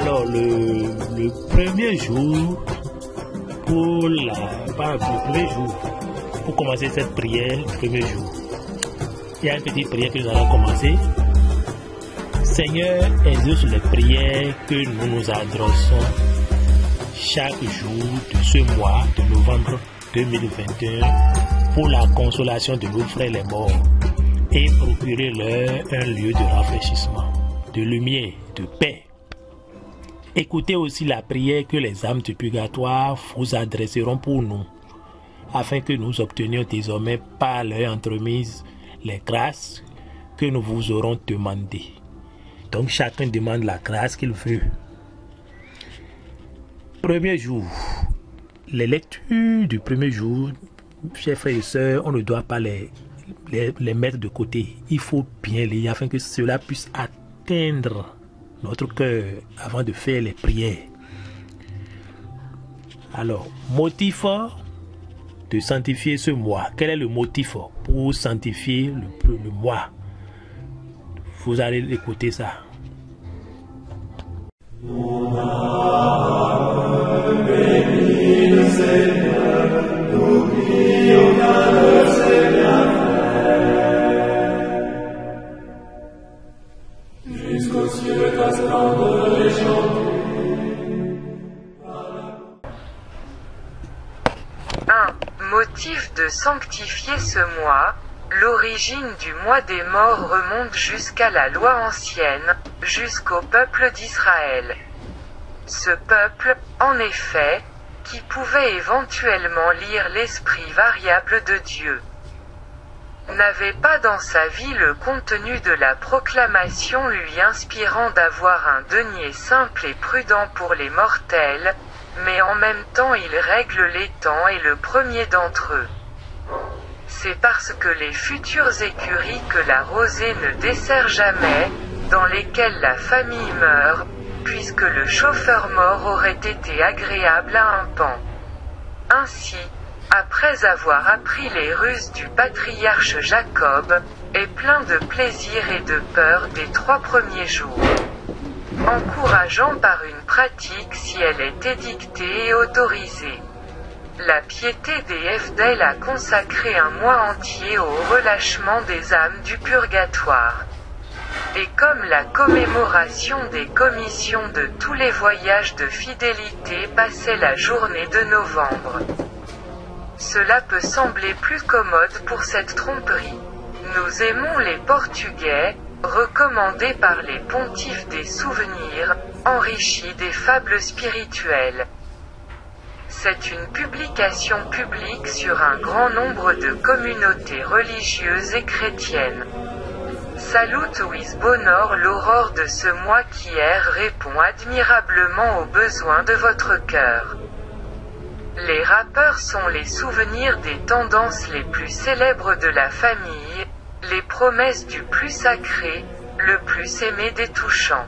Alors, le premier jour, pour commencer cette prière, le premier jour, il y a une petite prière que nous allons commencer. Seigneur, exauce les prières que nous nous adressons chaque jour de ce mois de novembre 2021 pour la consolation de nos frères les morts et procurer-leur un lieu de rafraîchissement, de lumière, de paix. Écoutez aussi la prière que les âmes du purgatoire vous adresseront pour nous, afin que nous obtenions désormais par leur entremise les grâces que nous vous aurons demandées. Donc chacun demande la grâce qu'il veut. Premier jour, les lectures du premier jour, chers frères et sœurs, on ne doit pas les mettre de côté. Il faut bien lire afin que cela puisse atteindre notre cœur avant de faire les prières. Alors, motif de sanctifier ce mois. Quel est le motif pour sanctifier le mois? Vous allez écouter ça. Motif de sanctifier ce mois. L'origine du mois des morts remonte jusqu'à la loi ancienne, jusqu'au peuple d'Israël. Ce peuple, en effet, qui pouvait éventuellement lire l'esprit variable de Dieu, n'avait pas dans sa vie le contenu de la proclamation lui inspirant d'avoir un denier simple et prudent pour les mortels, mais en même temps il règle les temps et le premier d'entre eux. C'est parce que les futures écuries que la rosée ne dessert jamais, dans lesquelles la famille meurt, puisque le chauffeur mort aurait été agréable à un pan. Ainsi, après avoir appris les ruses du patriarche Jacob, est plein de plaisir et de peur des 3 premiers jours, encourageant par une pratique si elle est édictée et autorisée. La piété des fidèles a consacré un mois entier au relâchement des âmes du purgatoire. Et comme la commémoration des commissions de tous les voyages de fidélité passait la journée de novembre, cela peut sembler plus commode pour cette tromperie. Nous aimons les Portugais, recommandés par les pontifes des souvenirs, enrichis des fables spirituelles. C'est une publication publique sur un grand nombre de communautés religieuses et chrétiennes. Salute with bonheur, l'aurore de ce mois qui répond admirablement aux besoins de votre cœur. Les rappeurs sont les souvenirs des tendances les plus célèbres de la famille, les promesses du plus sacré, le plus aimé des touchants.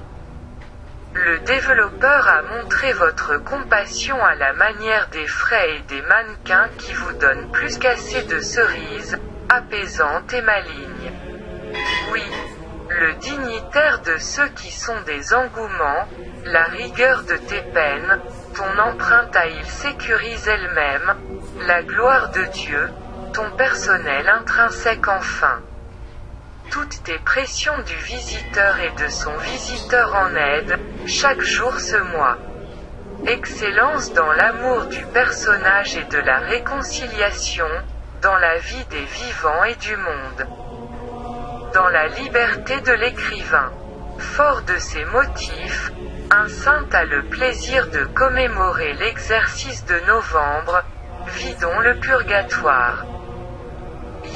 Le développeur a montré votre compassion à la manière des frais et des mannequins qui vous donnent plus qu'assez de cerises, apaisantes et malignes. Oui, le dignitaire de ceux qui sont des engouements, la rigueur de tes peines, ton empreinte à il sécurise elle-même, la gloire de Dieu, ton personnel intrinsèque enfin. Toutes tes pressions du visiteur et de son visiteur en aide, chaque jour ce mois. Excellence dans l'amour du personnage et de la réconciliation, dans la vie des vivants et du monde. Dans la liberté de l'écrivain. Fort de ces motifs, un saint a le plaisir de commémorer l'exercice de novembre, vidons le purgatoire.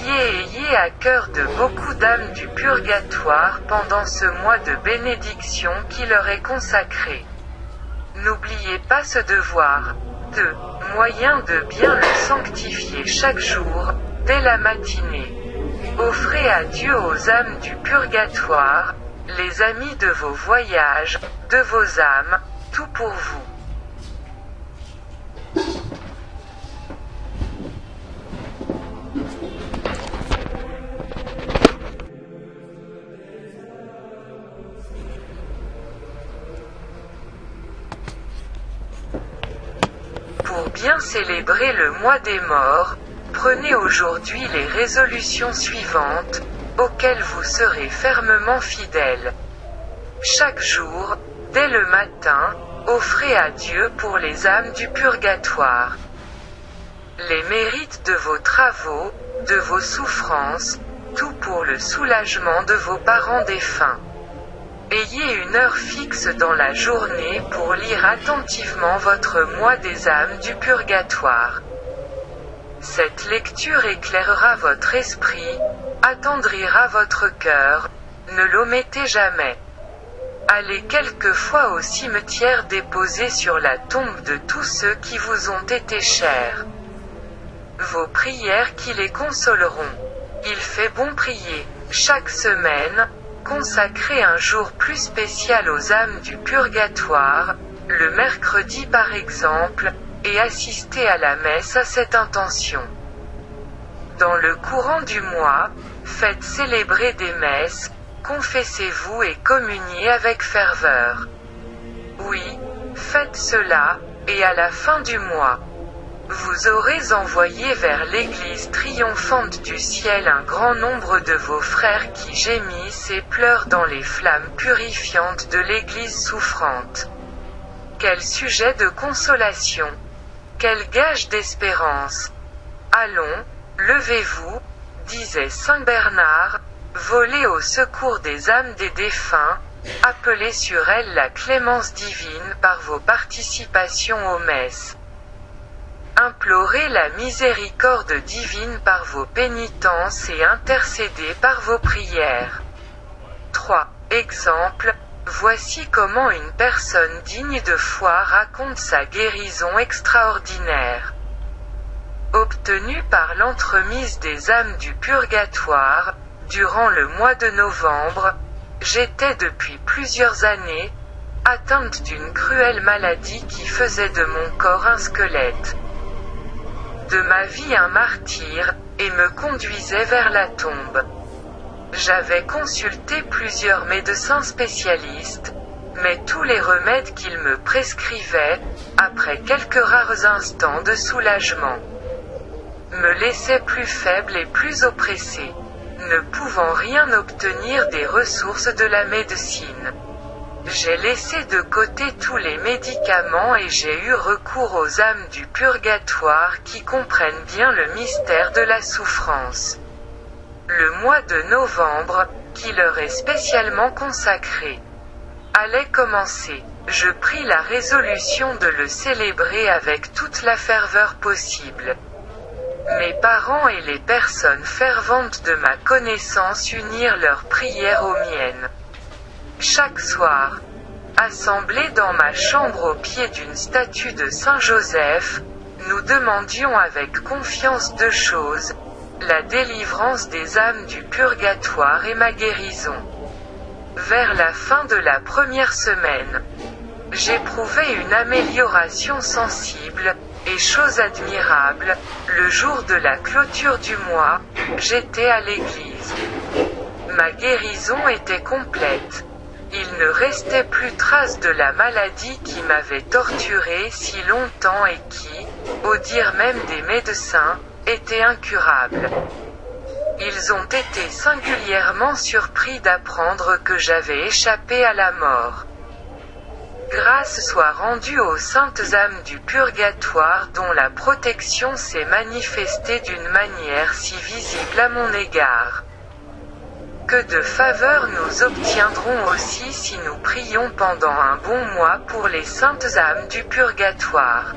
Ayez à cœur de beaucoup d'âmes du purgatoire pendant ce mois de bénédiction qui leur est consacré. N'oubliez pas ce devoir. 2. Moyen de bien le sanctifier chaque jour, dès la matinée. Offrez à Dieu aux âmes du purgatoire, les amis de vos voyages, de vos âmes, tout pour vous. bien célébrer le mois des morts, prenez aujourd'hui les résolutions suivantes, auxquelles vous serez fermement fidèles. Chaque jour, dès le matin, offrez à Dieu pour les âmes du purgatoire les mérites de vos travaux, de vos souffrances, tout pour le soulagement de vos parents défunts. Ayez une heure fixe dans la journée pour lire attentivement votre mois des âmes du purgatoire. Cette lecture éclairera votre esprit, attendrira votre cœur, ne l'omettez jamais. Allez quelquefois au cimetière déposer sur la tombe de tous ceux qui vous ont été chers vos prières qui les consoleront. Il fait bon prier. Chaque semaine, consacrez un jour plus spécial aux âmes du purgatoire, le mercredi par exemple, et assistez à la messe à cette intention. Dans le courant du mois, faites célébrer des messes, confessez-vous et communiez avec ferveur. Oui, faites cela, et à la fin du mois, vous aurez envoyé vers l'Église triomphante du ciel un grand nombre de vos frères qui gémissent et pleurent dans les flammes purifiantes de l'Église souffrante. Quel sujet de consolation! Quel gage d'espérance! Allons, levez-vous, disait saint Bernard, volez au secours des âmes des défunts, appelez sur elles la clémence divine par vos participations aux messes. Implorez la miséricorde divine par vos pénitences et intercédez par vos prières. 3. Exemple. Voici comment une personne digne de foi raconte sa guérison extraordinaire. Obtenue par l'entremise des âmes du purgatoire, durant le mois de novembre, j'étais depuis plusieurs années, atteinte d'une cruelle maladie qui faisait de mon corps un squelette. De ma vie un martyr, et me conduisait vers la tombe. J'avais consulté plusieurs médecins spécialistes, mais tous les remèdes qu'ils me prescrivaient, après quelques rares instants de soulagement, me laissaient plus faible et plus oppressé, ne pouvant rien obtenir des ressources de la médecine. J'ai laissé de côté tous les médicaments et j'ai eu recours aux âmes du purgatoire qui comprennent bien le mystère de la souffrance. Le mois de novembre, qui leur est spécialement consacré, allait commencer. Je pris la résolution de le célébrer avec toute la ferveur possible. Mes parents et les personnes ferventes de ma connaissance unirent leurs prières aux miennes. Chaque soir, assemblés dans ma chambre au pied d'une statue de Saint Joseph, nous demandions avec confiance deux choses, la délivrance des âmes du purgatoire et ma guérison. Vers la fin de la première semaine, j'éprouvais une amélioration sensible, et chose admirable, le jour de la clôture du mois, j'étais à l'église. Ma guérison était complète. Il ne restait plus trace de la maladie qui m'avait torturé si longtemps et qui, au dire même des médecins, était incurable. Ils ont été singulièrement surpris d'apprendre que j'avais échappé à la mort. Grâce soit rendue aux saintes âmes du purgatoire dont la protection s'est manifestée d'une manière si visible à mon égard. Que de faveurs nous obtiendrons aussi si nous prions pendant un bon mois pour les saintes âmes du purgatoire.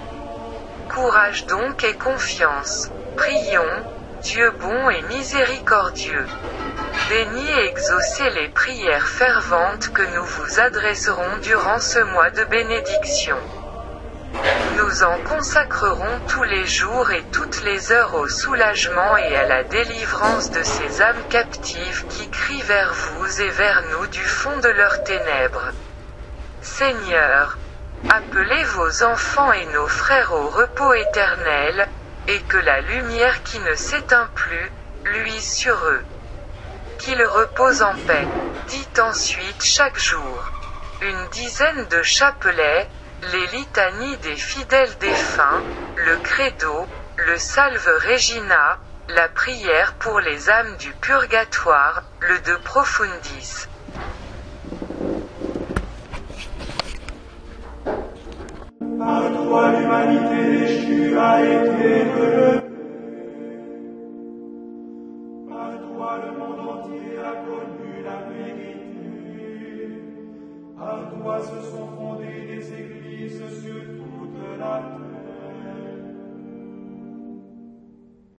Courage donc et confiance. Prions, Dieu bon et miséricordieux. Daignez exaucer les prières ferventes que nous vous adresserons durant ce mois de bénédiction. Nous en consacrerons tous les jours et toutes les heures au soulagement et à la délivrance de ces âmes captives qui crient vers vous et vers nous du fond de leurs ténèbres. Seigneur, appelez vos enfants et nos frères au repos éternel, et que la lumière qui ne s'éteint plus, luise sur eux. Qu'ils reposent en paix. Dites ensuite chaque jour une dizaine de chapelets, les litanies des fidèles défunts, le credo, le Salve Regina, la prière pour les âmes du purgatoire, le De Profundis. Par toi l'humanité déchue a été relevée. Par toi le monde entier a connu la vérité. Par toi se sont fondées des églises sur toute la terre.